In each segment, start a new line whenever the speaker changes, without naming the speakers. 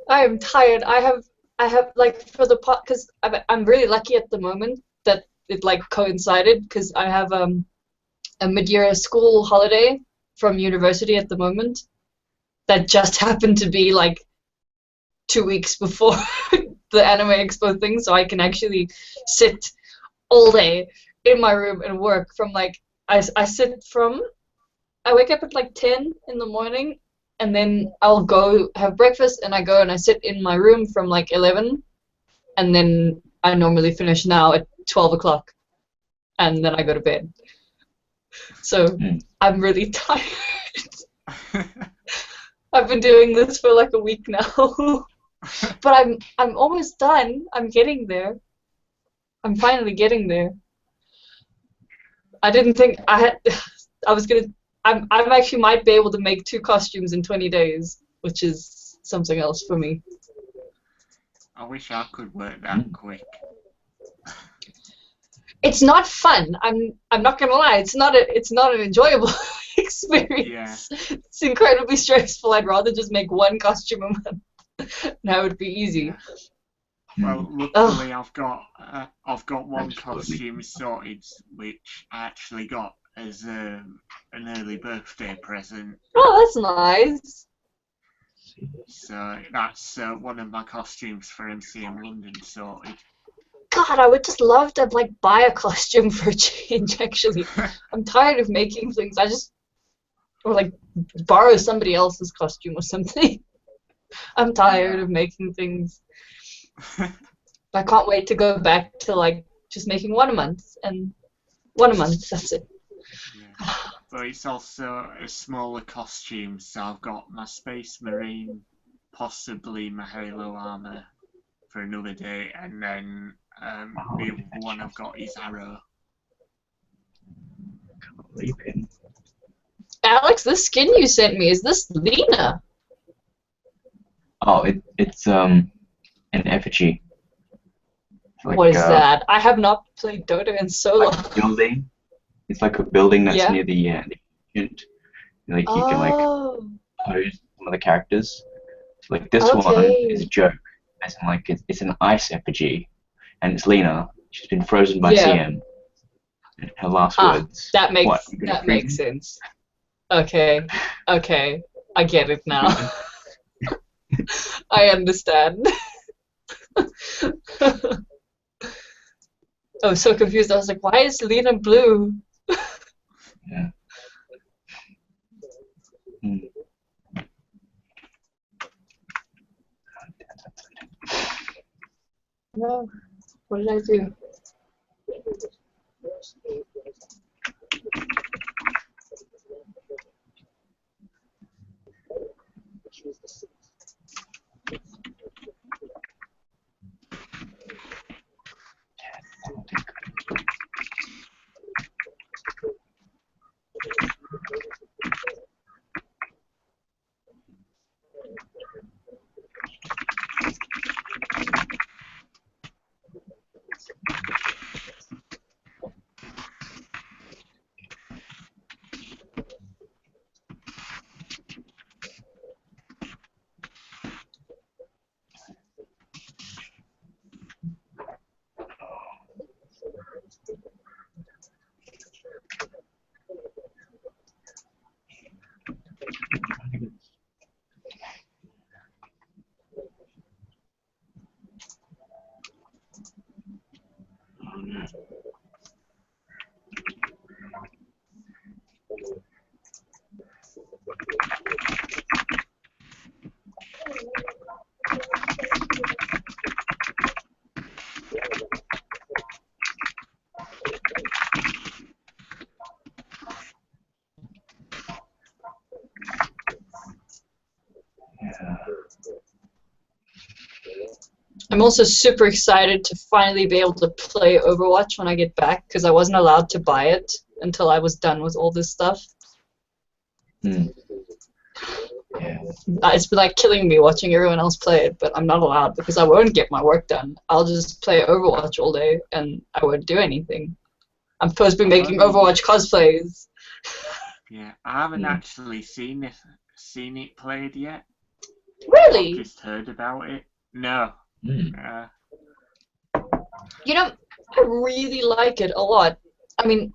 I am tired. I have like for the pot because I'm really lucky at the moment that it like coincided because I have a mid-year school holiday from university at the moment that just happened to be like 2 weeks before the Anime Expo thing, so I can actually sit all day in my room and work from like I sit from I wake up at like 10 in the morning and then I'll go have breakfast and I go and I sit in my room from like 11 and then I normally finish now at 12 o'clock and then I go to bed. So I'm really tired. I've been doing this for like a week now. But I'm almost done. I'm getting there. I'm finally getting there. I didn't think I had I was gonna I'm actually might be able to make 2 costumes in 20 days, which is something else for me.
I wish I could work that quick.
It's not fun. I'm not gonna lie. It's not an enjoyable experience.
Yeah.
It's incredibly stressful. I'd rather just make 1 costume a month. That would be easy.
Well, luckily I've got one costume sorted, which I actually got as an early birthday present.
Oh, that's nice.
So that's one of my costumes for MCM London sorted.
God, I would just love to like buy a costume for a change. Actually, I'm tired of making things. Or like borrow somebody else's costume or something. I'm tired of making things. I can't wait to go back to like just making 1 a month and 1 a month. That's it.
Yeah. But it's also a smaller costume, so I've got my Space Marine, possibly my Halo armor for another day, and then the other one I've got is Arrow.
Can't believe it.
Alex, this skin you sent me, is this Lena?
Oh, it's an effigy. Like,
what is that? I have not played Dota in so long.
Like a building. It's like a building that's near the agent. Like you can like pose some of the characters. So, like this one is a joke. As in, like it's an ice effigy, and it's Lena. She's been frozen by CM. And her last words.
That makes sense. Okay, I get it now. I understand. I was so confused. I was like, why is Lena blue?
Yeah.
No. What did I do? I'm also super excited to finally be able to play Overwatch when I get back, because I wasn't allowed to buy it until I was done with all this stuff.
Yeah.
It's been like killing me watching everyone else play it, but I'm not allowed because I won't get my work done. I'll just play Overwatch all day and I won't do anything. I'm supposed to be making Overwatch cosplays.
Yeah, I haven't actually seen seen it played yet.
Really?
I've just heard about it. No.
Mm.
You know, I really like it a lot. I mean,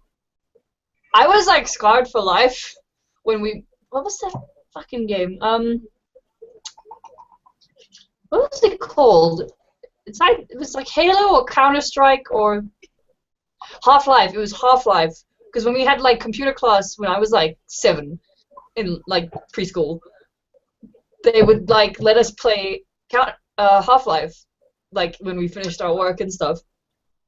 I was like scarred for life when we. What was that fucking game? What was it called? It was like Halo or Counter-Strike or Half-Life. It was Half-Life. Because when we had like computer class when I was like 7 in like preschool, they would like let us play Half-Life like when we finished our work and stuff.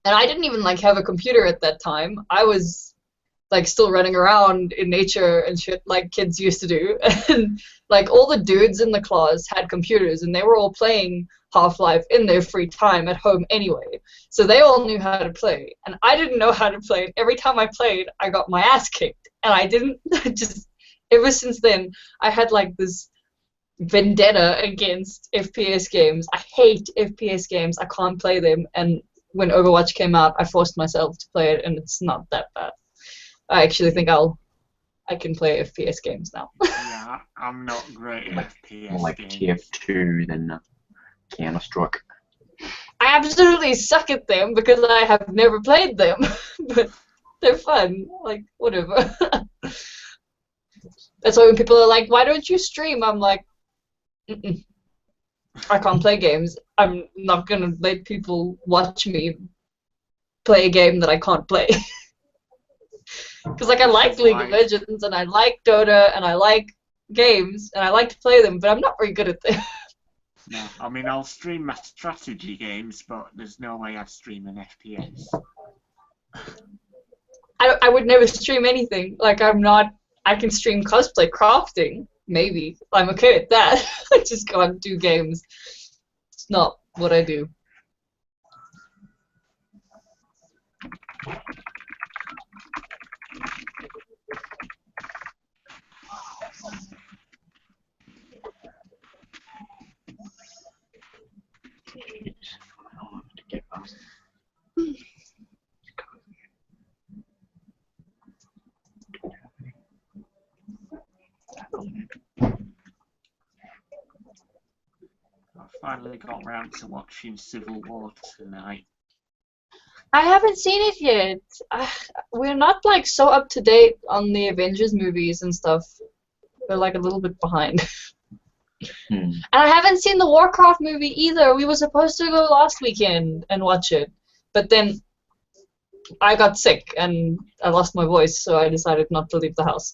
And I didn't even like have a computer at that time. I was like still running around in nature and shit like kids used to do. And like all the dudes in the class had computers and they were all playing Half-Life in their free time at home anyway. So they all knew how to play. And I didn't know how to play. And every time I played, I got my ass kicked. And I didn't just ever since then I had like this vendetta against FPS games. I hate FPS games. I can't play them. And when Overwatch came out, I forced myself to play it and it's not that bad. I actually think I can play FPS games now.
Yeah, I'm not great at FPS
More like
games.
TF2 than Counter-Strike.
I absolutely suck at them because I have never played them, but they're fun. Like, whatever. That's why when people are like, why don't you stream? I'm like, mm-mm. I can't play games. I'm not going to let people watch me play a game that I can't play. Because like I like League of Legends and I like Dota and I like games and I like to play them, but I'm not very good at them.
No, I mean I'll stream my strategy games, but there's no way I'd stream an FPS.
I would never stream anything. Like I'm not. I can stream cosplay, crafting, maybe. I'm okay at that. I just can't do games. It's not what I do.
I finally got round to watching Civil War tonight.
I haven't seen it yet. We're not like so up to date on the Avengers movies and stuff. We're like a little bit behind. And I haven't seen the Warcraft movie either. We were supposed to go last weekend and watch it, but then I got sick and I lost my voice, so I decided not to leave the house.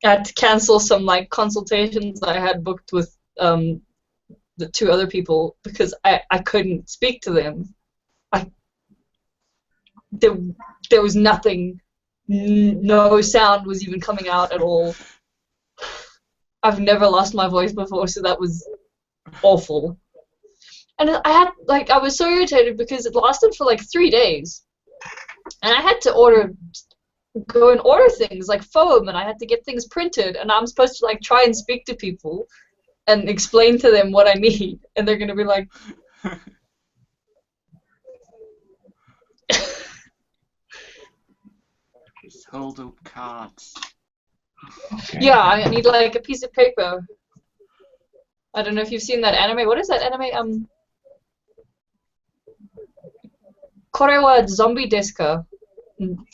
I had to cancel some like consultations I had booked with the 2 other people because I couldn't speak to them. There was nothing, no sound was even coming out at all. I've never lost my voice before, so that was awful. And I was so irritated because it lasted for like 3 days, and I had to go and order things like foam, and I had to get things printed, and I'm supposed to like try and speak to people and explain to them what I need, and they're gonna be like,
Just hold up cards.
Okay.
yeah, I need like a piece of paper. I don't know if you've seen that anime. What is that anime? Korewa Zombie Deska.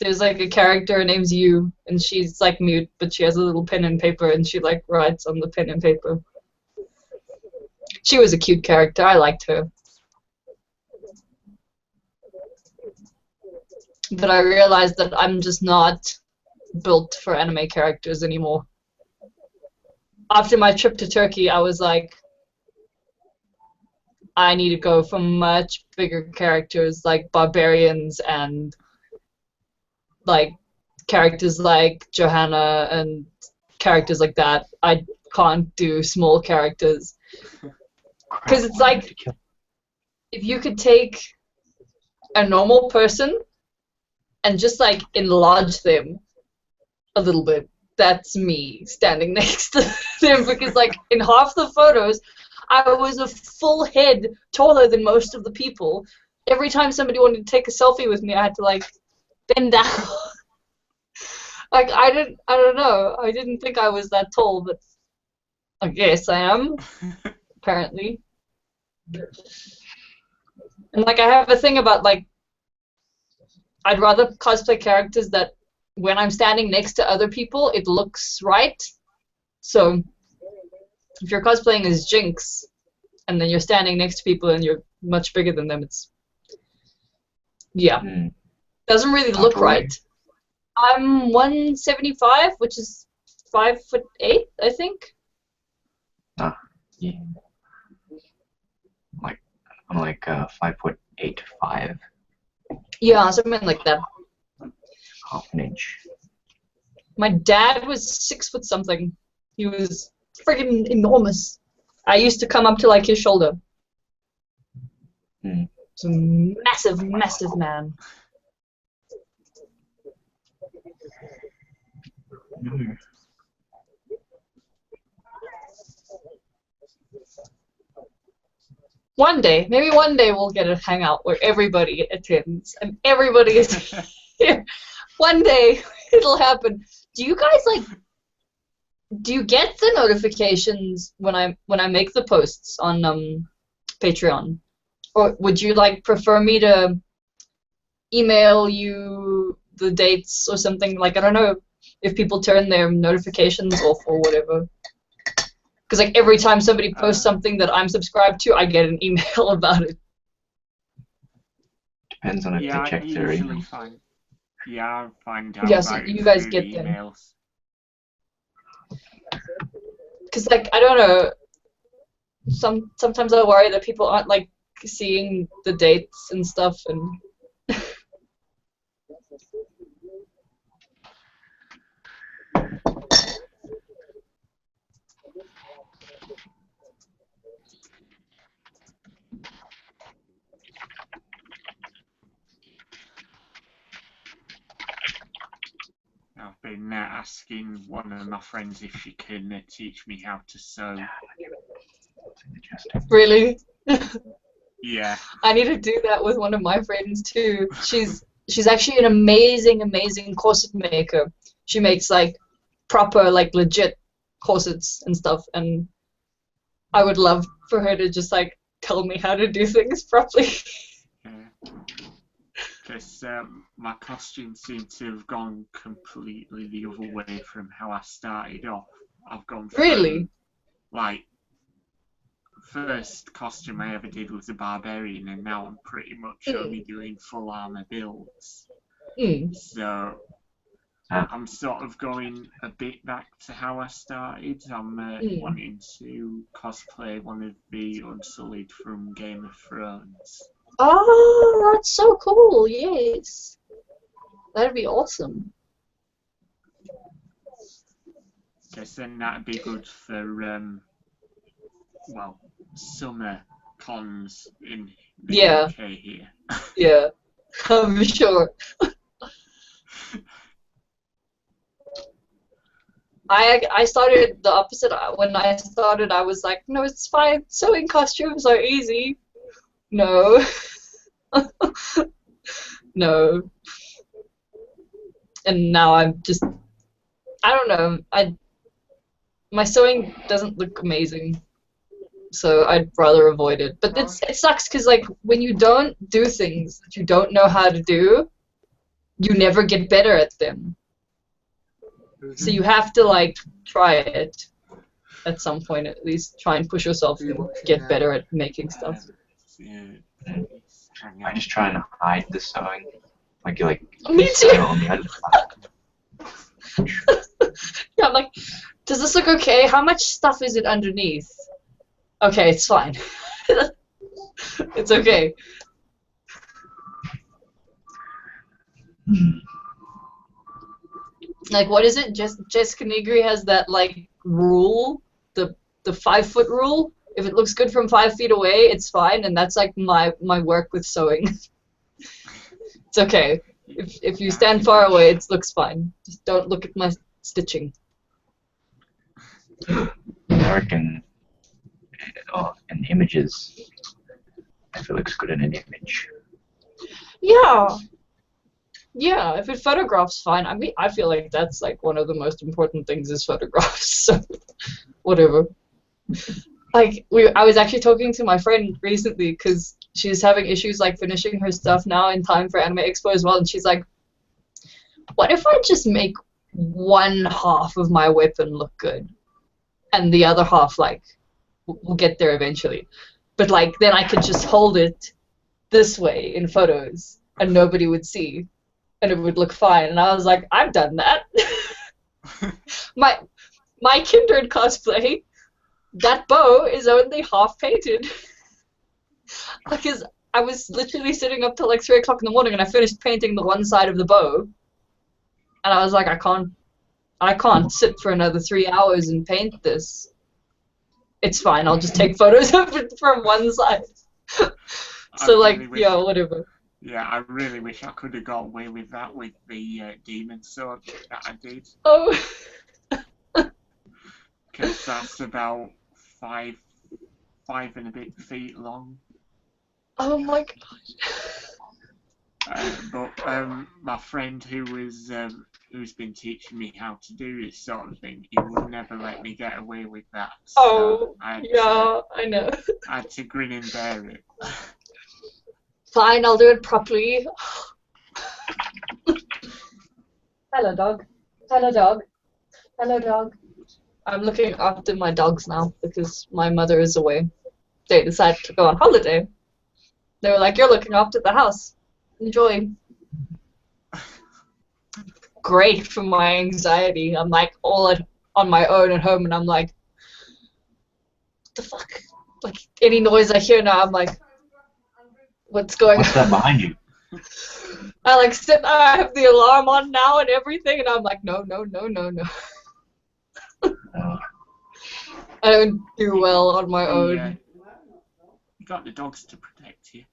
There's like a character, her name's Yu, and she's like mute, but she has a little pen and paper, and she like writes on the pen and paper. She was a cute character. I liked her. But I realized that I'm just not built for anime characters anymore. After my trip to Turkey, I was like, I need to go for much bigger characters like barbarians and like characters like Johanna and characters like that. I can't do small characters. Because it's like, if you could take a normal person and just like enlarge them a little bit, that's me standing next to them. Because like in half the photos, I was a full head taller than most of the people. Every time somebody wanted to take a selfie with me, I had to like bend down. Like I don't know. I didn't think I was that tall, but I guess I am, apparently. And like I have a thing about like I'd rather cosplay characters that when I'm standing next to other people, it looks right. So if you're cosplaying as Jinx and then you're standing next to people and you're much bigger than them, it's yeah, doesn't really look right. I'm 175, which is 5'8", I think.
Ah, yeah. I'm like 5'8" 5.
Yeah, something like that.
Half an inch.
My dad was 6 foot something. He was friggin' enormous. I used to come up to like his shoulder. It's a massive, massive man. One day, maybe one day we'll get a hangout where everybody attends and everybody is here. One day it'll happen. Do you guys like? Do you get the notifications when I make the posts on Patreon, or would you like prefer me to email you the dates or something? Like I don't know if people turn their notifications off or whatever. Because like every time somebody posts something that I'm subscribed to, I get an email about it.
Depends on if they check their emails.
I find out
yes,
about
you guys get
emails.
Because like I don't know, sometimes I worry that people aren't like seeing the dates and stuff and.
I've been asking one of my friends if she can teach me how to sew.
Really?
Yeah.
I need to do that with one of my friends too. She's actually an amazing corset maker. She makes like proper like legit corsets and stuff, and I would love for her to just like tell me how to do things properly.
Because my costume seemed to have gone completely the other way from how I started off. I've gone from,
really?
Like, first costume I ever did was a barbarian, and now I'm pretty much only doing full armor builds. So I'm sort of going a bit back to how I started. I'm wanting to cosplay one of the Unsullied from Game of Thrones.
Oh, that's so cool, yes. That'd be awesome.
Guess then that'd be good for, well, summer cons in the UK here.
Yeah, I'm sure. I started the opposite. When I started, I was like, no, it's fine. Sewing costumes are easy. No. No. And now I'm just, I don't know. My sewing doesn't look amazing, so I'd rather avoid it. But it sucks because like when you don't do things that you don't know how to do, you never get better at them. So you have to like try it at some point at least. Try and push yourself and get better at making stuff.
I just try and hide the sewing, like
Me too.
On the other side.
Yeah, I'm like, does this look okay? How much stuff is it underneath? Okay, it's fine. It's okay. Like, what is it? Jessica Negri has that like rule, the 5 foot rule. If it looks good from 5 feet away, it's fine, and that's like my work with sewing. It's okay. If you stand far away, it looks fine. Just don't look at my stitching.
I reckon in images, if it looks good in an image.
Yeah. Yeah, if it photographs, fine. I mean, I feel like that's like one of the most important things is photographs. So whatever. Like I was actually talking to my friend recently because she's having issues like finishing her stuff now in time for Anime Expo as well, and she's like, "What if I just make one half of my weapon look good, and the other half like we'll get there eventually, but like then I could just hold it this way in photos and nobody would see." And it would look fine. And I was like, I've done that. my my Kindred cosplay, that bow is only half painted. Because I was literally sitting up till like 3 o'clock in the morning and I finished painting the one side of the bow. And I was like, I can't sit for another 3 hours and paint this. It's fine, I'll just take photos of it from one side. So like, yeah, whatever.
Yeah, I really wish I could have got away with that with the demon sword that I did.
Oh.
Because that's about five and a bit feet long.
Oh my
god. But my friend who's been teaching me how to do this sort of thing, he would never let me get away with that. So
I know.
I had to grin and bear it.
Fine, I'll do it properly. Hello, dog. Hello, dog. Hello, dog. I'm looking after my dogs now because my mother is away. They decided to go on holiday. They were like, "You're looking after the house. Enjoy." Great for my anxiety. I'm like on my own at home, and I'm like, what the fuck? Like any noise I hear now, I'm like, what's going on?
What's that behind you?
I like sit there, I have the alarm on now and everything, and I'm like, no. I don't do well on my own.
You got the dogs to protect you.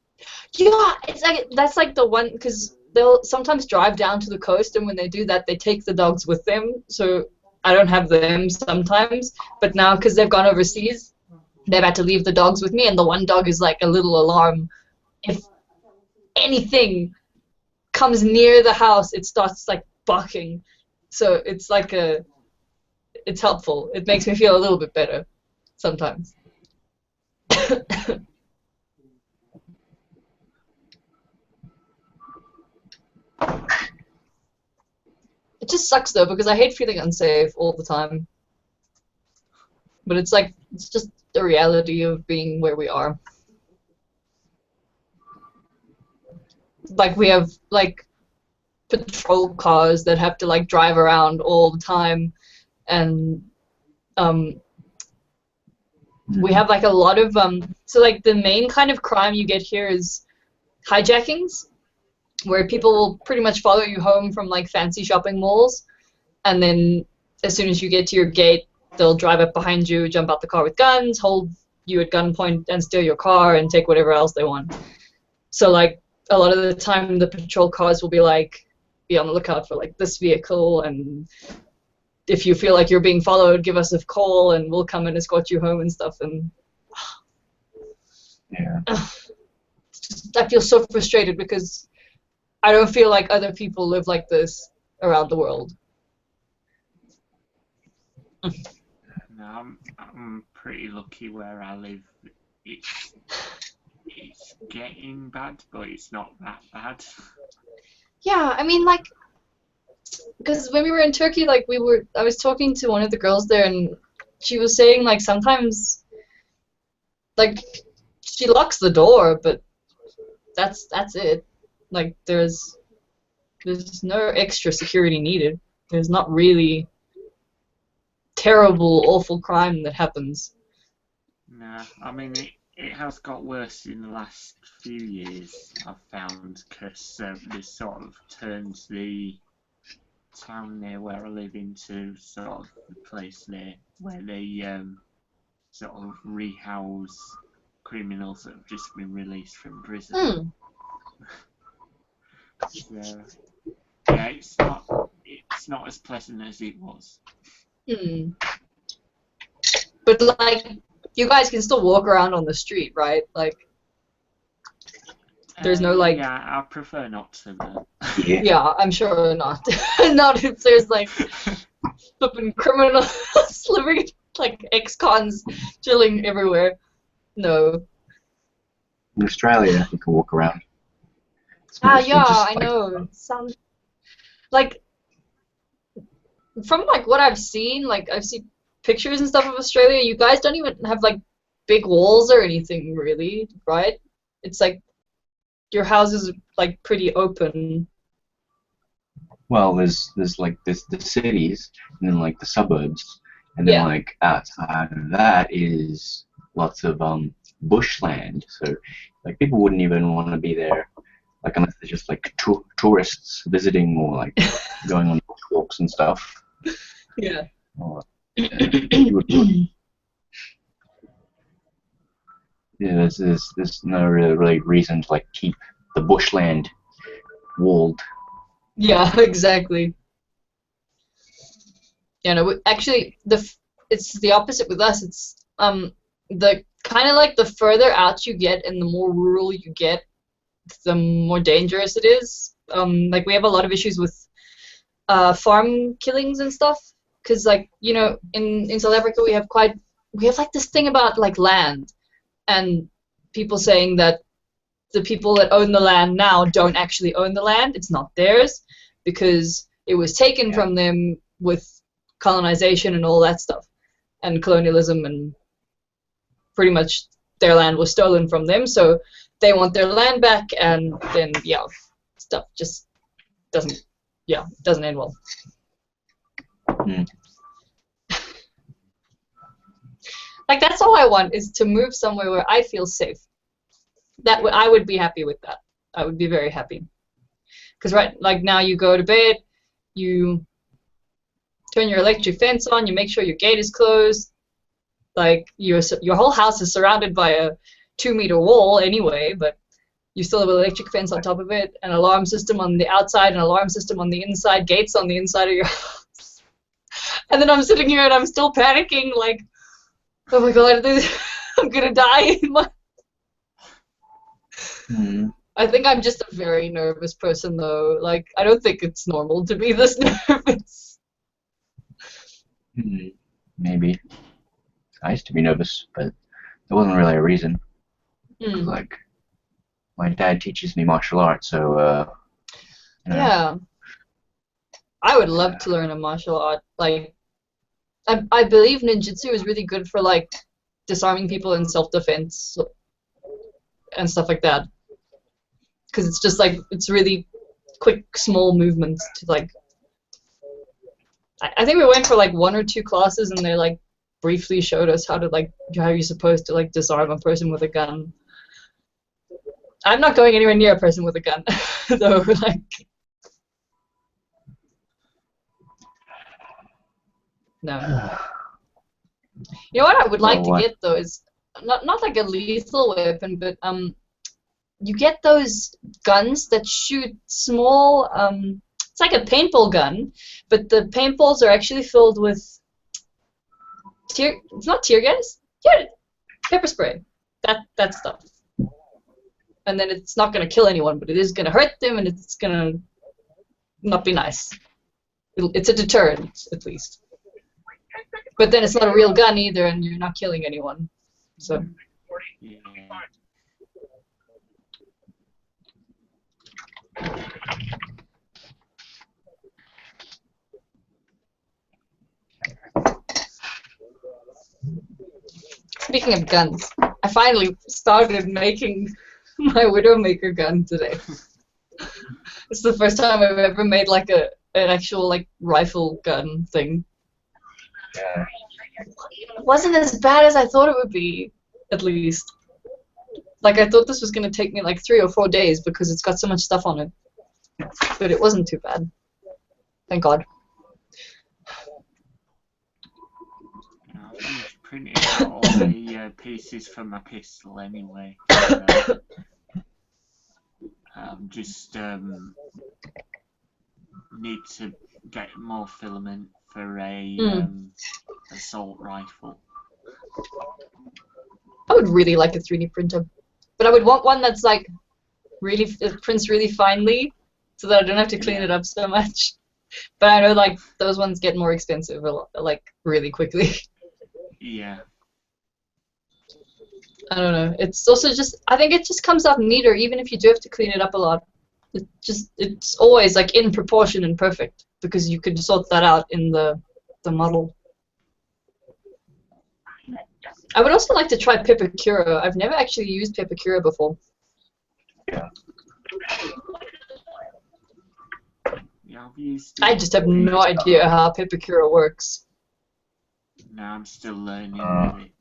Yeah, it's like that's like the one because they'll sometimes drive down to the coast, and when they do that, they take the dogs with them. So I don't have them sometimes, but now because they've gone overseas, they've had to leave the dogs with me, and the one dog is like a little alarm. If anything comes near the house, it starts like barking. So it's like it's helpful. It makes me feel a little bit better sometimes. It just sucks though because I hate feeling unsafe all the time. But it's like it's just the reality of being where we are. Like we have like patrol cars that have to like drive around all the time, and we have like a lot of so like the main kind of crime you get here is hijackings, where people will pretty much follow you home from like fancy shopping malls, and then as soon as you get to your gate, they'll drive up behind you, jump out the car with guns, hold you at gunpoint, and steal your car and take whatever else they want. So like a lot of the time, the patrol cars will be like, be on the lookout for like this vehicle, and if you feel like you're being followed, give us a call, and we'll come and escort you home and stuff. And
yeah,
I feel so frustrated because I don't feel like other people live like this around the world.
No, I'm pretty lucky where I live. It's getting bad, but it's not that bad.
Yeah, I mean, like, because when we were in Turkey, like, I was talking to one of the girls there, and she was saying, like, sometimes, like, she locks the door, but that's it. Like, there's no extra security needed. There's not really terrible, awful crime that happens.
Nah, I mean, it has got worse in the last few years, I've found, because this sort of turns the town near where I live into sort of the place there where they sort of rehouse criminals that have just been released from prison. So, yeah, it's not as pleasant as it was.
But like, you guys can still walk around on the street, right? Like, There's no like.
Yeah, I prefer not to. Though.
Yeah.
Yeah, I'm sure not. Not if there's like flipping criminals living like ex-cons chilling everywhere. No.
In Australia, you can walk around. It's
Ah,
mostly
yeah,
just
I
like
know. Sounds like from like what I've seen, like I've seen pictures and stuff of Australia. You guys don't even have like big walls or anything, really, right? It's like your house is like pretty open.
well, there's like the cities and then like the suburbs, and then
Yeah.
like outside of that is lots of bushland. So like people wouldn't even want to be there, like unless they're just like tourists visiting or like going on walks and stuff.
Yeah.
Or, you yeah, there's no really reason to like keep the bushland walled.
Yeah, exactly. Yeah, no, actually, it's the opposite with us. It's the kind of like the further out you get and the more rural you get, the more dangerous it is. Like we have a lot of issues with farm killings and stuff, because like you know in South Africa we have like this thing about like land and people saying that the people that own the land now don't actually own the land. It's not theirs because it was taken from them with colonization and all that stuff and colonialism, and pretty much their land was stolen from them, so they want their land back, and then yeah, stuff just doesn't end well.
Mm.
Like that's all I want is to move somewhere where I feel safe. I would be happy with that. I would be very happy. Because right, like now you go to bed, you turn your electric fence on, you make sure your gate is closed. Like your whole house is surrounded by a 2-meter wall anyway, but you still have an electric fence on top of it, an alarm system on the outside, an alarm system on the inside, gates on the inside of your house. And then I'm sitting here and I'm still panicking, like, oh my god, I'm gonna die. I think I'm just a very nervous person, though. Like, I don't think it's normal to be this nervous.
Maybe. I used to be nervous, but there wasn't really a reason. Like, my dad teaches me martial arts, so, you know.
Yeah. I would love to learn a martial art. Like, I believe ninjutsu is really good for, like, disarming people in self-defense and stuff like that. Because it's just, like, it's really quick, small movements to, like... I think we went for, like, 1 or 2 classes, and they, like, briefly showed us how to, like, how you're supposed to, like, disarm a person with a gun. I'm not going anywhere near a person with a gun, though, like... No. You know what I would like to get, though, is not like a lethal weapon, but you get those guns that shoot small it's like a paintball gun, but the paintballs are actually filled with it's not tear gas? Yeah, pepper spray. That stuff. And then it's not gonna kill anyone, but it is gonna hurt them, and it's gonna not be nice. It's a deterrent, at least. But then it's not a real gun either, and you're not killing anyone. So.
Yeah.
Speaking of guns, I finally started making my Widowmaker gun today. It's the first time I've ever made like an actual like rifle gun thing.
Yeah.
It wasn't as bad as I thought it would be, at least. Like I thought this was gonna take me like 3 or 4 days because it's got so much stuff on it. But it wasn't too bad. Thank God.
I finished printing out all the pieces for my pistol anyway. Just need to get more filament for a assault rifle.
I would really like a 3D printer, but I would want one that's like really, it prints really finely, so that I don't have to clean it up so much. But I know like those ones get more expensive, like really quickly.
Yeah.
I don't know. It's also just, I think it just comes out neater, even if you do have to clean it up a lot. It's always like in proportion and perfect, because you can sort that out in the model. I would also like to try Pipicura. I've never actually used Pipicura before.
Yeah.
Yeah, I've used it.
I just have no idea how Pipicura works.
No, I'm still learning with it.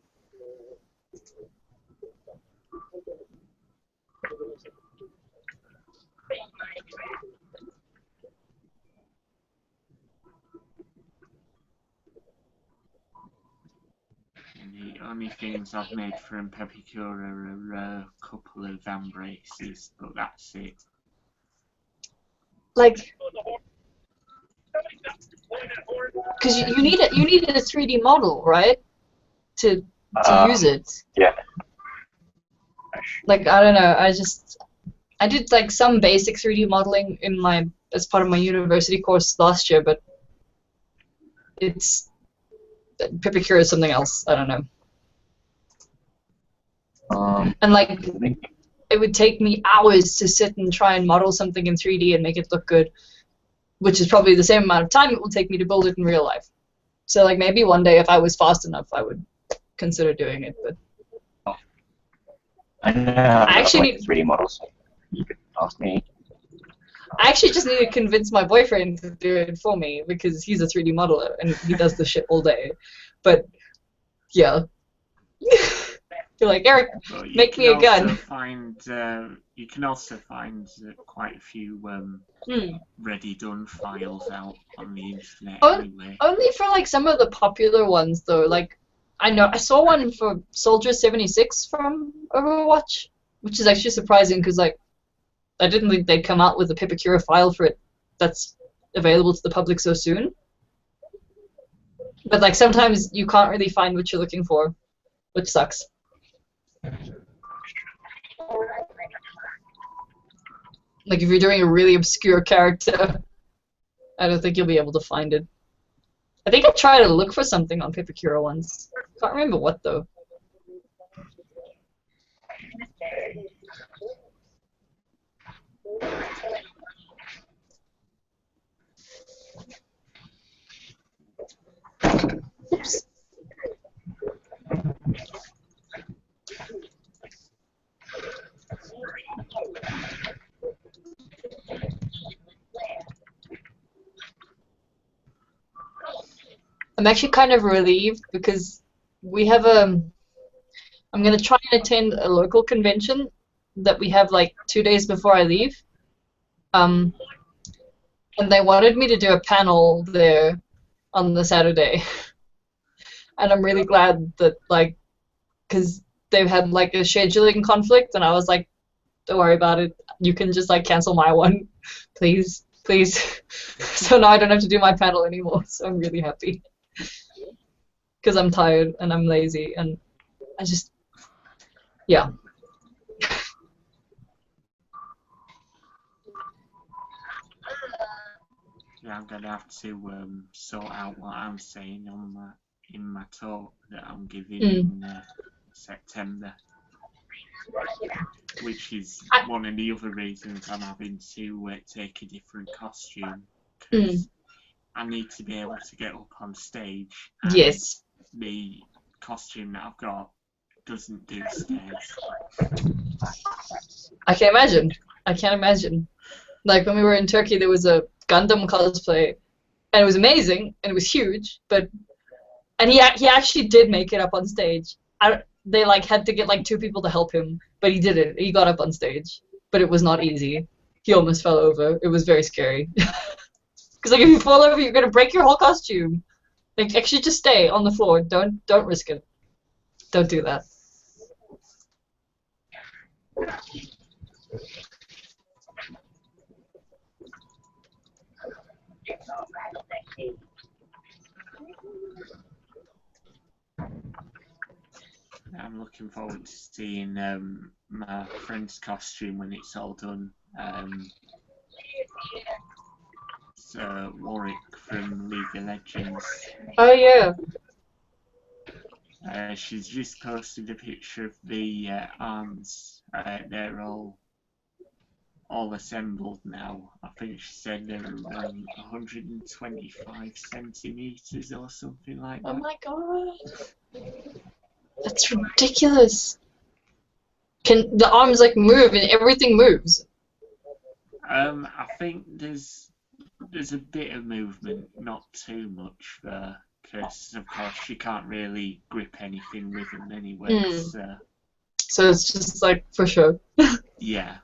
And the only things I've made from Pepicura are a couple of embraces, but that's it.
Like, because you need it, you need a 3D model, right? To use it.
Yeah.
Like, I don't know. I did like some basic 3D modeling in as part of my university course last year, but Pipicura is something else. I don't know. And like, it would take me hours to sit and try and model something in 3D and make it look good, which is probably the same amount of time it will take me to build it in real life. So like maybe one day if I was fast enough, I would consider doing it. But
I know how to
actually
need 3D models. You could ask me.
I actually just need to convince my boyfriend to do it for me, because he's a 3D modeler and he does this shit all day. But yeah. You're like, Eric, make me a gun.
You can also find quite a few ready done files out on the internet anyway.
Only for like some of the popular ones though. Like I saw one for Soldier 76 from Overwatch, which is actually surprising because like I didn't think they'd come out with a Pipicura file for it that's available to the public so soon. But like sometimes you can't really find what you're looking for, which sucks. Like if you're doing a really obscure character, I don't think you'll be able to find it. I think I tried to look for something on Pipicura once. Can't remember what though. Oops. I'm actually kind of relieved because we have I'm gonna try and attend a local convention that we have like 2 days before I leave. And they wanted me to do a panel there on the Saturday. And I'm really glad that like, because they've had like a scheduling conflict, and I was like, don't worry about it. You can just like cancel my one, please, please. So now I don't have to do my panel anymore. So I'm really happy. Because I'm tired and I'm lazy and I just, yeah.
Yeah, I'm gonna have to sort out what I'm saying on in my talk that I'm giving in September, which is one of the other reasons I'm having to take a different costume, because I need to be able to get up on stage. And
yes.
The costume that I've got doesn't do stairs.
I can imagine. I can't imagine. Like when we were in Turkey, there was a Gundam cosplay, and it was amazing, and it was huge. And he actually did make it up on stage. They like had to get like 2 people to help him, but he did it. He got up on stage, but it was not easy. He almost fell over. It was very scary. Because like if you fall over, you're gonna break your whole costume. Like actually, just stay on the floor. Don't risk it. Don't do that.
I'm looking forward to seeing my friend's costume when it's all done. So Warwick from League of Legends.
Oh yeah.
She's just posted a picture of the arms. They're all assembled now. I think she said they're 125 centimeters or something like that.
Oh my god. That's ridiculous. Can the arms like move and everything moves?
I think there's a bit of movement, not too much there, because of course you can't really grip anything with them anyway.
So it's just like for sure.
Yeah.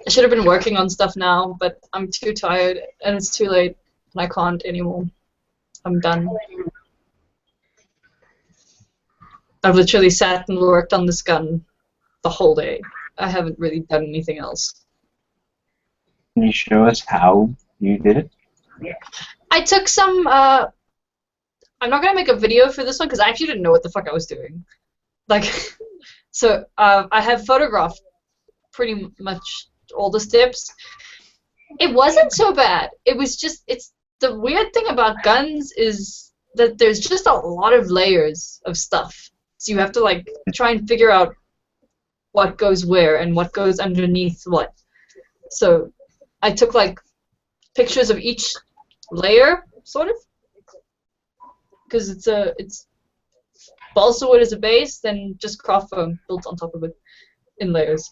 I should have been working on stuff now, but I'm too tired and it's too late and I can't anymore. I'm done. I've literally sat and worked on this gun the whole day. I haven't really done anything else.
Can you show us how you did it?
I took some, I'm not gonna make a video for this one because I actually didn't know what the fuck I was doing. Like, so I have photographed pretty much all the steps. It wasn't so bad. It was just, it's the weird thing about guns is that there's just a lot of layers of stuff. So you have to like try and figure out what goes where and what goes underneath what. So I took like pictures of each layer, sort of, because it's balsa wood as a base, then just craft foam built on top of it in layers.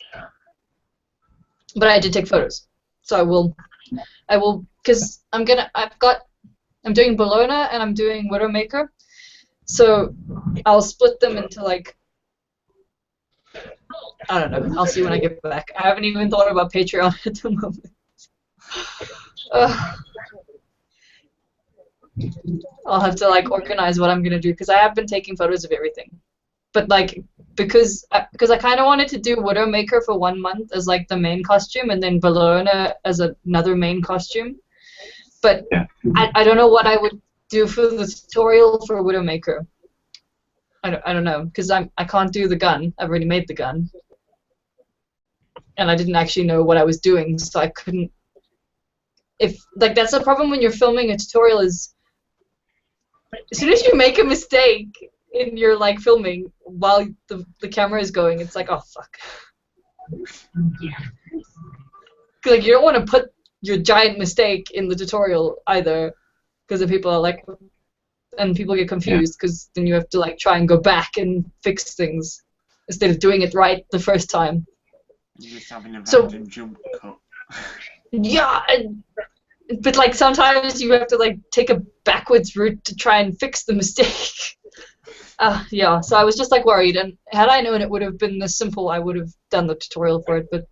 But I did take photos, so I will, because I'm doing Bologna and I'm doing Widowmaker, so I'll split them into like, I don't know, I'll see when I get back. I haven't even thought about Patreon at the moment. I'll have to like organize what I'm gonna do because I have been taking photos of everything, but like because I kind of wanted to do Widowmaker for 1 month as like the main costume and then Bologna as another main costume, but
Yeah.
I don't know what I would do for the tutorial for Widowmaker. I don't know because I can't do the gun. I've already made the gun, and I didn't actually know what I was doing, so I couldn't. If like that's the problem when you're filming a tutorial is as soon as you make a mistake in your like filming while the camera is going, it's like, oh fuck. Like you don't want to put your giant mistake in the tutorial either, because then people are like, and people get confused because then you have to like try and go back and fix things instead of doing it right the first time.
You're just having a random jump cut.
Yeah, but like sometimes you have to like take a backwards route to try and fix the mistake. Yeah, so I was just like worried, and had I known it would have been this simple, I would have done the tutorial for it. But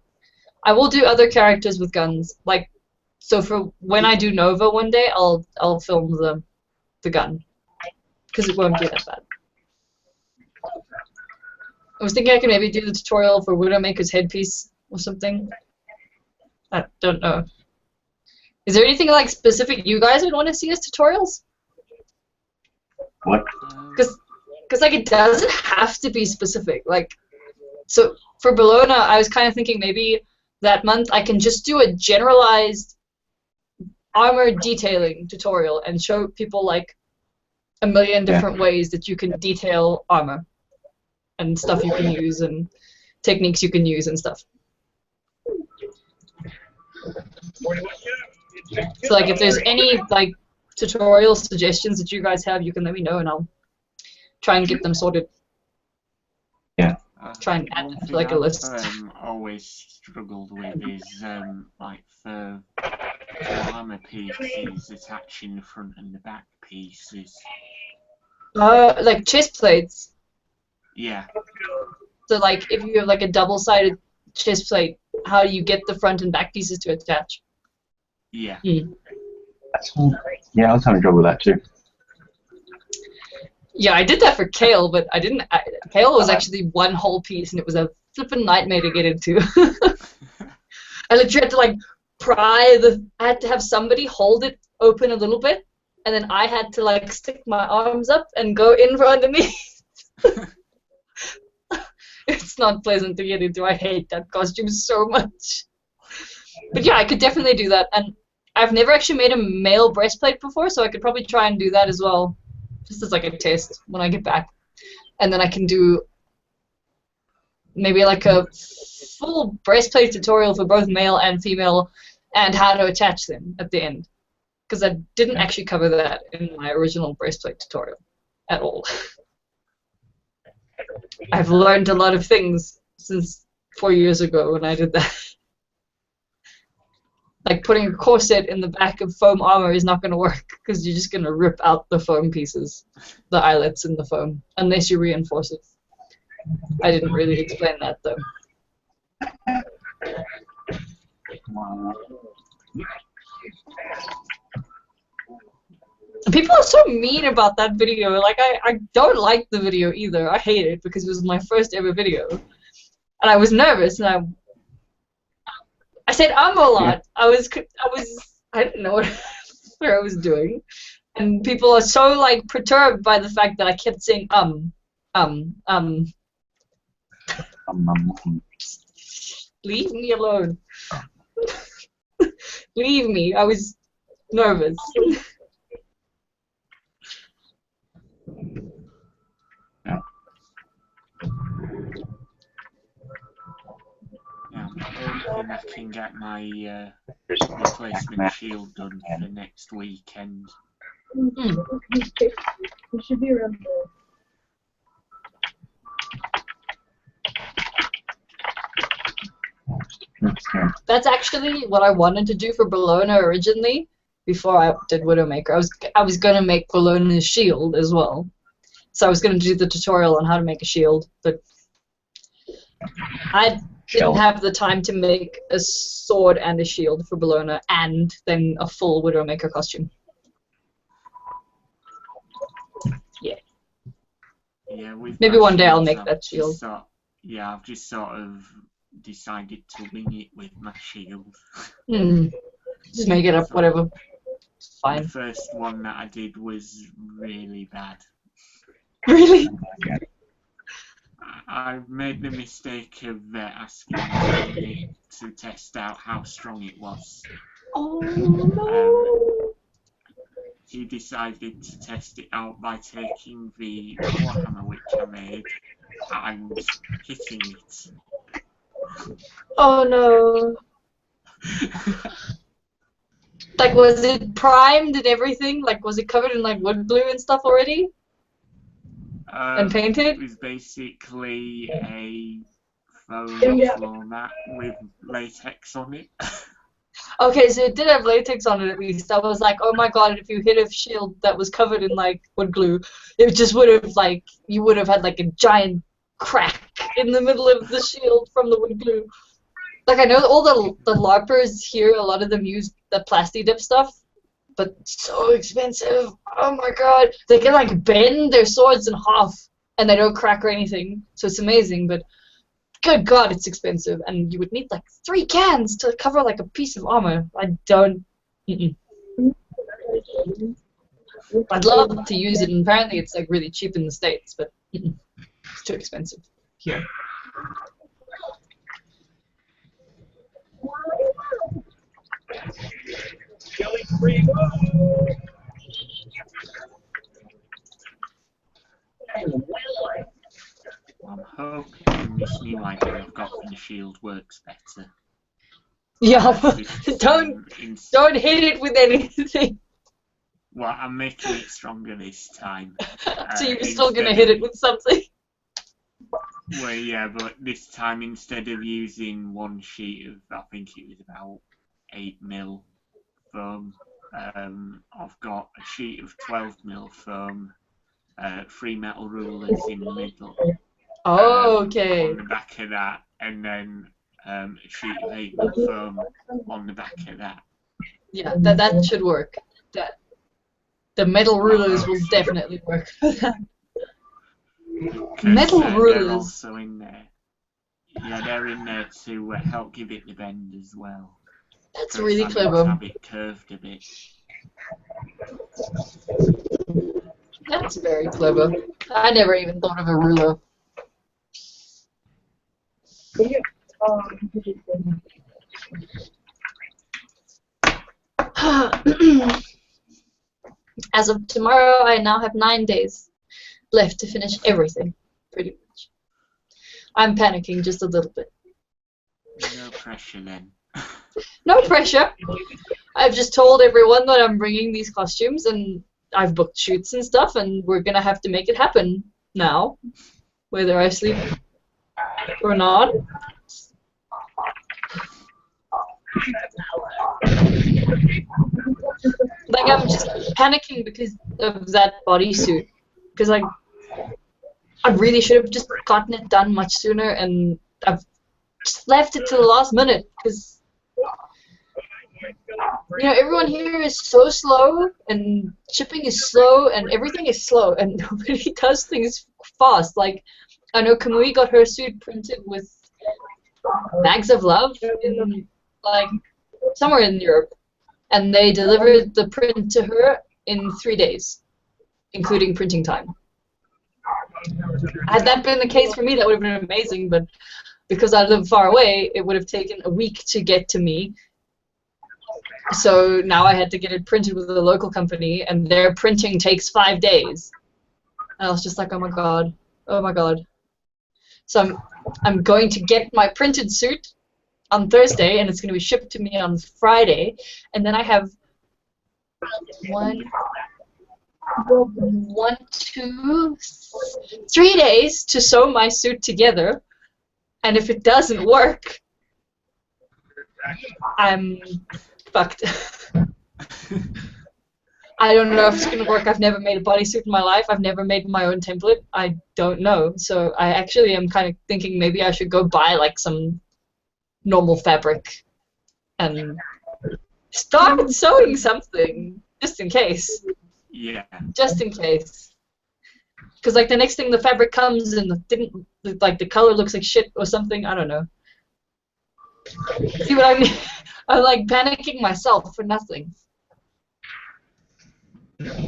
I will do other characters with guns, like so for when I do Nova one day, I'll film the gun because it won't be that bad. I was thinking I could maybe do the tutorial for Widowmaker's headpiece or something. I don't know. Is there anything like specific you guys would want to see as tutorials?
What?
Because like it doesn't have to be specific. Like, so for Bologna, I was kind of thinking maybe that month I can just do a generalized armor detailing tutorial and show people like a million different ways that you can detail armor and stuff you can use and techniques you can use and stuff. So like if there's any like tutorial suggestions that you guys have, you can let me know and I'll try and get them sorted.
Yeah.
try and add
One
them to
thing
like a
I've
list.
always struggled with is like for armor pieces attaching the front and the back pieces.
Like chest plates.
Yeah.
So like if you have like a double-sided chest plate, how do you get the front and back pieces to attach?
Yeah.
Yeah, I was having trouble with that too.
Yeah, I did that for Kale, but I didn't. Kale was actually one whole piece, and it was a flippin' nightmare to get into. I literally had to like pry the. I had to have somebody hold it open a little bit, and then I had to like stick my arms up and go in from underneath. It's not pleasant to get into. I hate that costume so much. But yeah, I could definitely do that, and I've never actually made a male breastplate before, so I could probably try and do that as well, just as like a test when I get back, and then I can do maybe like a full breastplate tutorial for both male and female, and how to attach them at the end, because I didn't actually cover that in my original breastplate tutorial at all. I've learned a lot of things since 4 years ago when I did that. Like putting a corset in the back of foam armor is not going to work because you're just going to rip out the foam pieces, the eyelets in the foam, unless you reinforce it. I didn't really explain that though. People are so mean about that video. Like I don't like the video either. I hate it because it was my first ever video, and I was nervous and I said a lot. I didn't know what I was doing, and people are so like perturbed by the fact that I kept saying Leave me alone. Leave me. I was nervous.
Yeah, I'm hoping I can get my replacement shield done for next weekend.
It should be around
That's actually what I wanted to do for Bologna originally, before I did Widowmaker. I was gonna make Bologna's shield as well. So I was gonna do the tutorial on how to make a shield, but I didn't have the time to make a sword and a shield for Bologna and then a full Widowmaker costume.
Yeah,
maybe one day I'll make that shield.
I've just sort of decided to wing it with my shield.
Just make it up, whatever. It's fine.
The first one that I did was really bad.
Really?
I made the mistake of asking Nick to test out how strong it was.
Oh no!
He decided to test it out by taking the warhammer which I made and hitting it.
Oh no! Like, was it primed and everything? Like, was it covered in like wood glue and stuff already? And painted?
It was basically a foam floor mat with latex on it.
Okay, so it did have latex on it at least. I was like, oh my god, if you hit a shield that was covered in like wood glue, it just would have like, you would have had like a giant crack in the middle of the shield from the wood glue. Like, I know all the LARPers here, a lot of them use the plasti dip stuff, but it's so expensive. Oh my god. They can like bend their swords in half and they don't crack or anything, so it's amazing, but good god, it's expensive, and you would need like 3 cans to cover like a piece of armor. I don't. I'd love to use it, and apparently it's like really cheap in the States, but it's too expensive here.
I'm hoping this new idea I've got for the shield works better.
Yeah, don't hit it with anything.
Well, I'm making it stronger this time.
So you're still gonna hit it with something?
Well, yeah, but this time instead of using one sheet of, I think it was about 8mm foam, I've got a sheet of 12mm foam, 3 metal rulers in the middle,
Okay.
on the back of that, and then a sheet of 8mm foam on the back of that.
Yeah, that should work. That the metal rulers will definitely work for that. Metal rulers.
They're also in there. Yeah, they're in there to help give it the bend as well.
That's really clever.
To have it curved a bit.
That's very clever. I never even thought of a ruler. As of tomorrow, I now have 9 days left to finish everything, pretty much. I'm panicking just a little bit.
No pressure then.
No pressure. I've just told everyone that I'm bringing these costumes, and I've booked shoots and stuff, and we're gonna have to make it happen now, whether I sleep or not. Like, I'm just panicking because of that bodysuit. Because I really should have just gotten it done much sooner, and I've just left it to the last minute because, you know, everyone here is so slow, and shipping is slow, and everything is slow, and nobody does things fast. Like, I know Kamui got her suit printed with bags of love in, like, somewhere in Europe, and they delivered the print to her in 3 days, including printing time. Had that been the case for me, that would have been amazing, but because I live far away, it would have taken a week to get to me. So now I had to get it printed with a local company, and their printing takes 5 days. And I was just like, oh my god, oh my god. So I'm going to get my printed suit on Thursday, and it's going to be shipped to me on Friday, and then I have 3 days to sew my suit together, and if it doesn't work, I'm fucked. I don't know if it's going to work. I've never made a bodysuit in my life. I've never made my own template. I don't know. So I actually am kind of thinking maybe I should go buy like some normal fabric and start sewing something just in case.
Yeah.
Just in case. Because like the next thing the fabric comes and the color looks like shit or something. I don't know. See what I mean? I'm like panicking myself for nothing. This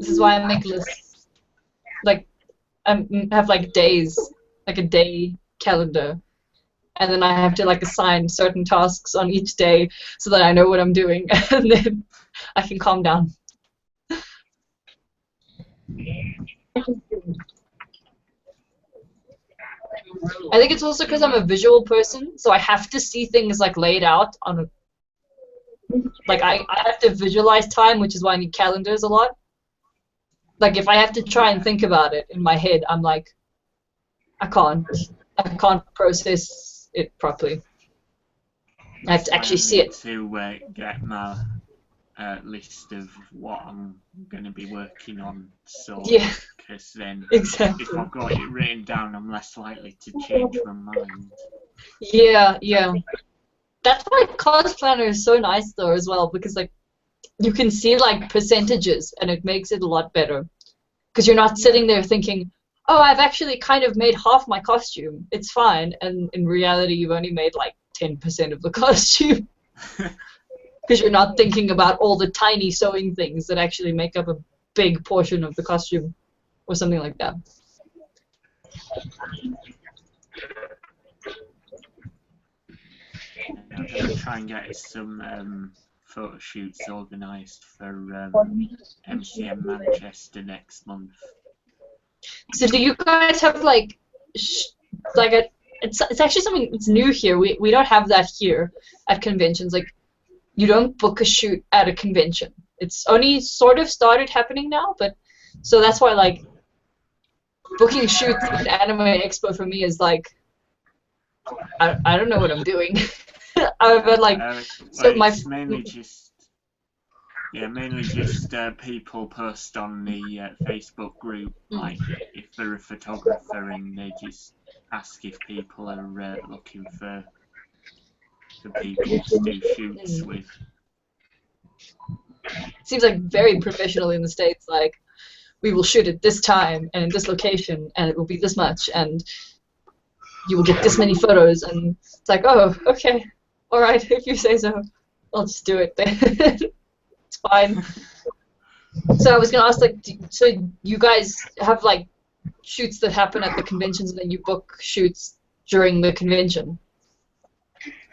is why I make lists. Like, I have like days, like a day calendar, and then I have to like assign certain tasks on each day so that I know what I'm doing, and then I can calm down. I think it's also because I'm a visual person, so I have to see things like laid out on a. Like I have to visualize time, which is why I need calendars a lot. Like if I have to try and think about it in my head, I'm like, I can't process it properly. I have to actually see it.
To get my list of what I'm going to be working on, so
yeah,
because then
exactly.
If I've got it written down, I'm less likely to change my mind.
Yeah, yeah. That's why Cause Planner is so nice though as well, because like you can see like percentages and it makes it a lot better. Because you're not sitting there thinking, oh, I've actually kind of made half my costume. It's fine. And in reality, you've only made like 10% of the costume. Because you're not thinking about all the tiny sewing things that actually make up a big portion of the costume or something like that.
I'm going to try and get some photo shoots organised for MCM Manchester next month.
So do you guys have like it's actually something that's new here. We don't have that here at conventions. Like you don't book a shoot at a convention. It's only sort of started happening now, but So that's why like booking shoots at Anime Expo for me is like I don't know what I'm doing. I've been like so
well,
my
it's mainly just people post on the Facebook group, like if they're a photographer and they just ask if people are looking for people to do shoots with.
Seems like very professional in the States, like we will shoot at this time and in this location and it will be this much and you will get this many photos, and it's like, oh, okay, all right, if you say so, I'll just do it then. It's fine. So I was gonna ask, like, so you guys have like shoots that happen at the conventions, and then you book shoots during the convention?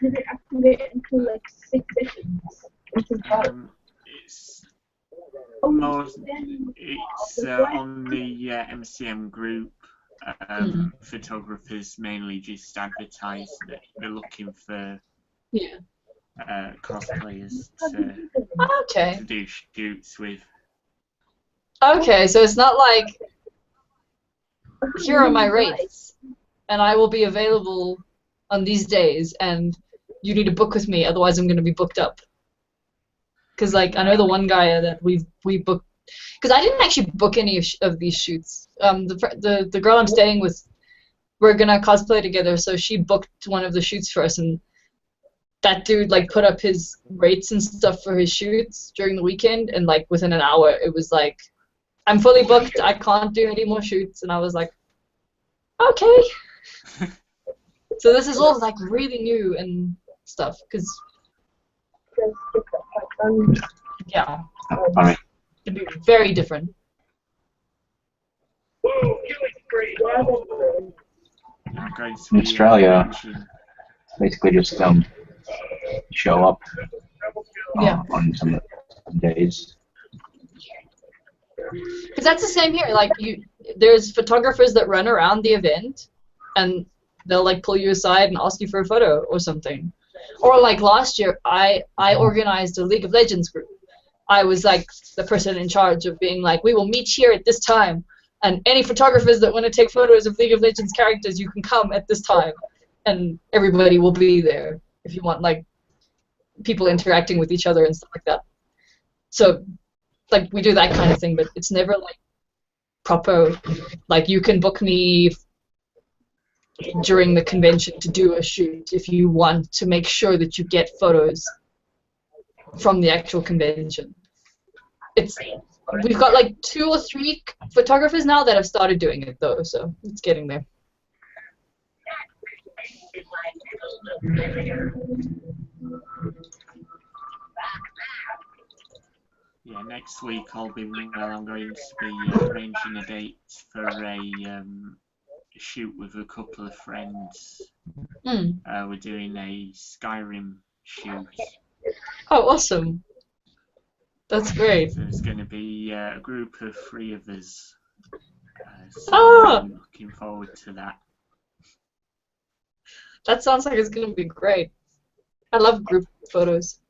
Did it activate into like 6 sessions?
It's on the MCM group. Photographers mainly just advertise that they're looking for cosplayers to do shoots with.
Okay, so it's not like, here are my rates, and I will be available on these days, and you need to book with me, otherwise I'm going to be booked up. Because like I know the one guy that we booked, because I didn't actually book any of these shoots. The girl I'm staying with, we're gonna cosplay together, so she booked one of the shoots for us, and that dude like put up his rates and stuff for his shoots during the weekend, and like within an hour it was like, I'm fully booked, I can't do any more shoots, and I was like, okay. So this is all like really new and stuff, because yeah, it'd be very different.
In Australia, basically just show up on some days.
Because that's the same here. Like there's photographers that run around the event, and they'll like pull you aside and ask you for a photo or something. Or like last year, I organized a League of Legends group. I was like the person in charge of being like, we will meet here at this time, and any photographers that want to take photos of League of Legends characters, you can come at this time, and everybody will be there if you want like people interacting with each other and stuff like that. So like we do that kind of thing, but it's never like proper, like you can book me during the convention to do a shoot if you want to make sure that you get photos from the actual convention. We've got like 2 or 3 photographers now that have started doing it though, so it's getting there.
Yeah, next week I'm going to be arranging a date for a shoot with a couple of friends. We're doing a Skyrim shoot.
Oh, awesome. That's great.
So there's going to be a group of 3 of us. So I'm looking forward to that.
That sounds like it's going to be great. I love group photos.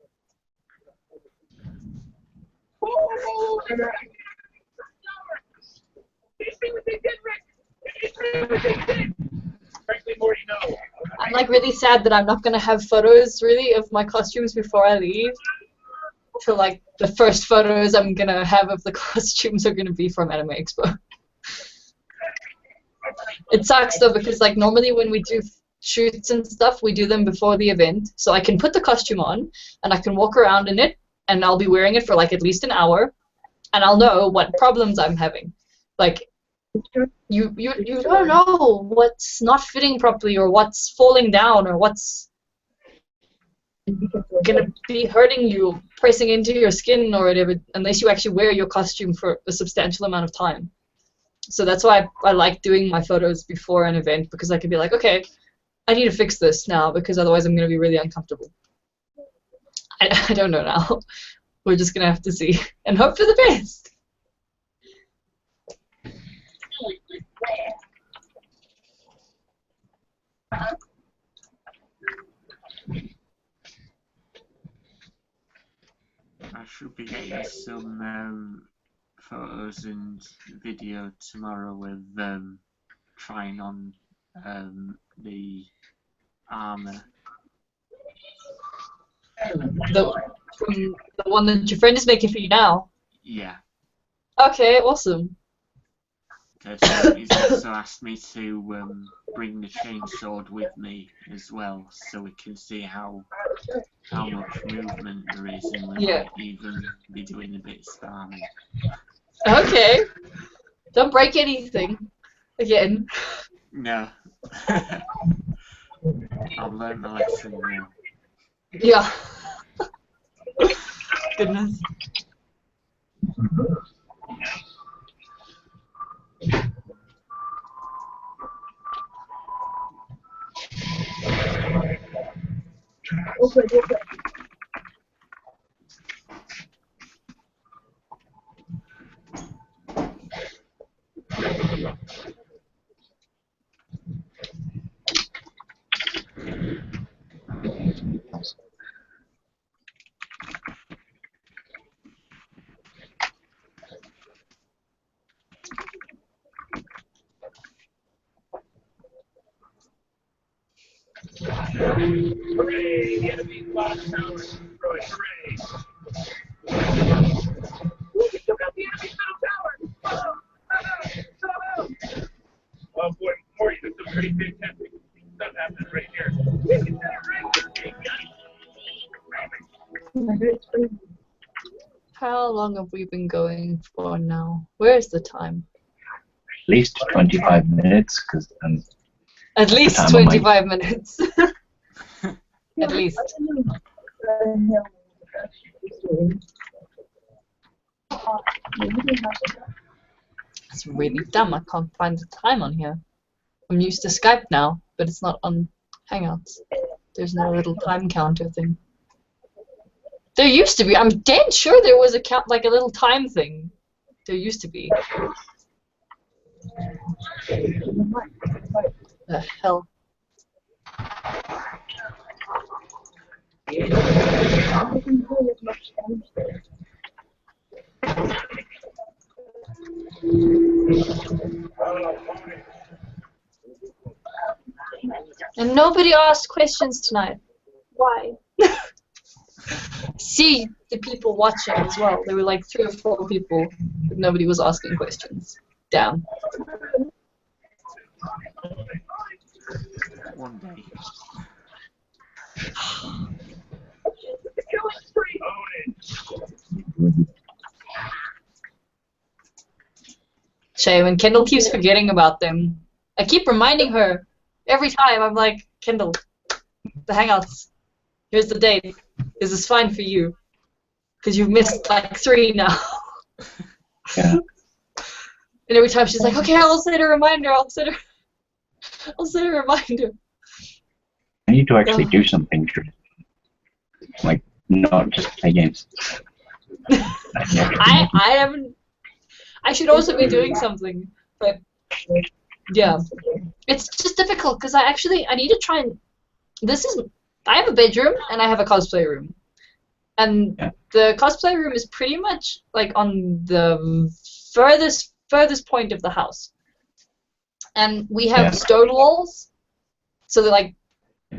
I'm like really sad that I'm not gonna have photos really of my costumes before I leave. So like the first photos I'm gonna have of the costumes are gonna be from Anime Expo. It sucks though because like normally when we do shoots and stuff, we do them before the event, so I can put the costume on and I can walk around in it, and I'll be wearing it for like at least an hour, and I'll know what problems I'm having. Like you don't know what's not fitting properly or what's falling down or what's gonna be hurting you, pressing into your skin or whatever, unless you actually wear your costume for a substantial amount of time. So that's why I like doing my photos before an event, because I can be like, okay, I need to fix this now because otherwise I'm gonna be really uncomfortable. I don't know now. We're just gonna have to see and hope for the best.
I should be getting some photos and video tomorrow with trying on the armor.
From the one that your friend is making for you now?
Yeah.
Okay, awesome.
He's also asked me to bring the chainsword with me as well, so we can see how much movement there is, and we might even be doing a bit of sparring.
Okay. Don't break anything. Again.
No. I've learned my lesson now.
Yeah. Goodness.
Okay.
Hooray! The enemy's lost tower is destroyed. Hooray! We took out the enemy's middle tower! Oh boy, Maury, that's some pretty fantastic stuff happening right here. We can
How long have we been going for now? Where's the time?
At least 25 minutes, because
At least 25 minutes. At least. It's really dumb. I can't find the time on here. I'm used to Skype now, but it's not on Hangouts. There's no little time counter thing. There used to be. I'm dead sure there was a like a little time thing. There used to be. The hell. And nobody asked questions tonight. Why? See the people watching as well. There were like 3 or 4 people, but nobody was asking questions. Damn.
One day.
Shame, and Kendall keeps forgetting about them. I keep reminding her every time. I'm like, Kendall, the Hangouts. Here's the date. Is this fine for you? Because you've missed like 3 now.
Yeah.
And every time she's like, okay, I'll set a reminder. I'll set a reminder.
I need to actually do something, like not just play games.
I haven't. I should also be doing something, but yeah, it's just difficult because I need to try and. I have a bedroom and I have a cosplay room, and the cosplay room is pretty much like on the furthest point of the house, and we have stone walls, so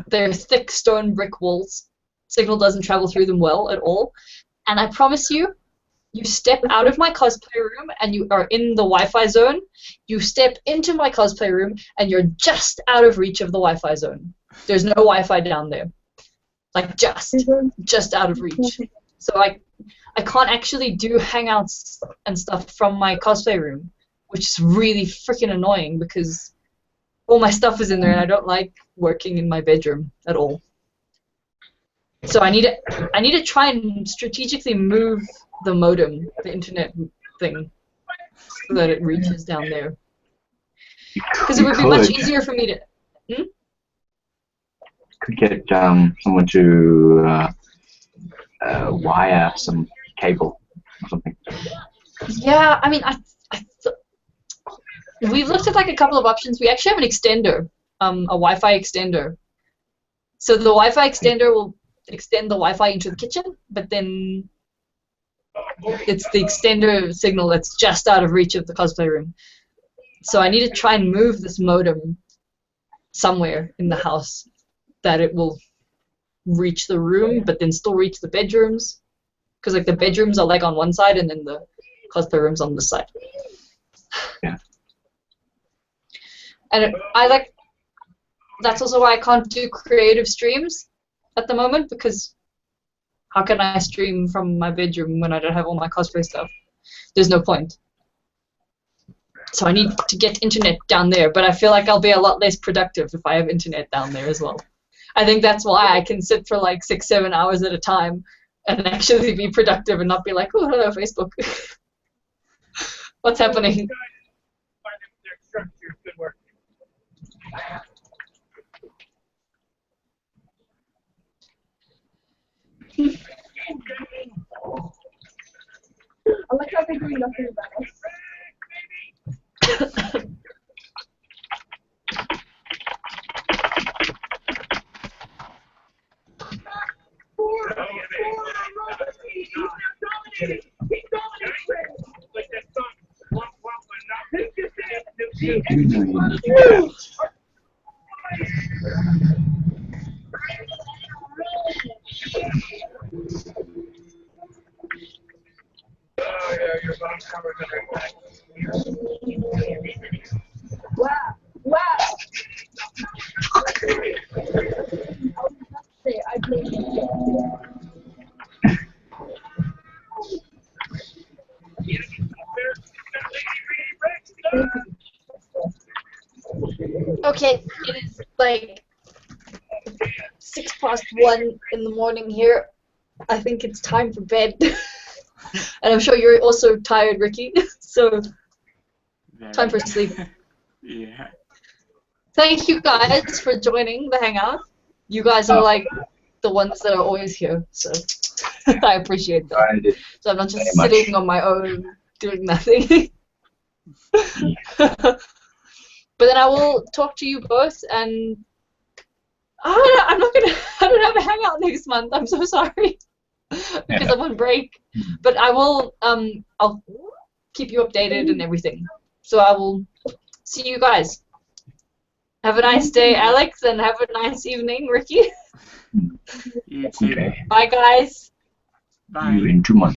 they're thick stone brick walls. Signal doesn't travel through them well at all, and I promise you. You step out of my cosplay room and you are in the Wi-Fi zone. You step into my cosplay room and you're just out of reach of the Wi-Fi zone. There's no Wi-Fi down there. Like just out of reach. So I can't actually do Hangouts and stuff from my cosplay room, which is really freaking annoying because all my stuff is in there and I don't like working in my bedroom at all. So I need to try and strategically move the modem, the internet thing, so that it reaches down there. Because it would be much easier for me to.
Could get someone to wire some cable or something.
Yeah, I mean, we've looked at like a couple of options. We actually have an extender, a Wi-Fi extender. So the Wi-Fi extender will extend the Wi-Fi into the kitchen, but then It's the extender signal that's just out of reach of the cosplay room. So I need to try and move this modem somewhere in the house that it will reach the room, but then still reach the bedrooms. Because like the bedrooms are like on one side, and then the cosplay room's on this side.
Yeah.
And I like. That's also why I can't do creative streams at the moment, because how can I stream from my bedroom when I don't have all my cosplay stuff? There's no point. So I need to get internet down there, but I feel like I'll be a lot less productive if I have internet down there as well. I think that's why I can sit for like 6-7 hours at a time and actually be productive and not be like, oh, hello, Facebook. What's happening?
I like how they're doing nothing about us. Wow. Wow. I blame you. Okay, it is like 1:06 in the morning here. I think it's time for bed. And I'm sure you're also tired, Ricky. So, time for sleep.
Yeah.
Thank you guys for joining the Hangout. You guys are like the ones that are always here, so I appreciate that. So I'm not just sitting on my own doing nothing. But then I will talk to you both, and I don't have a Hangout next month. I'm so sorry. Because I'm on break. But I will I'll keep you updated and everything. So I will see you guys. Have a nice day, Alex, and have a nice evening, Ricky.
You too.
Okay.
Bye, guys.
Bye.
In 2 months.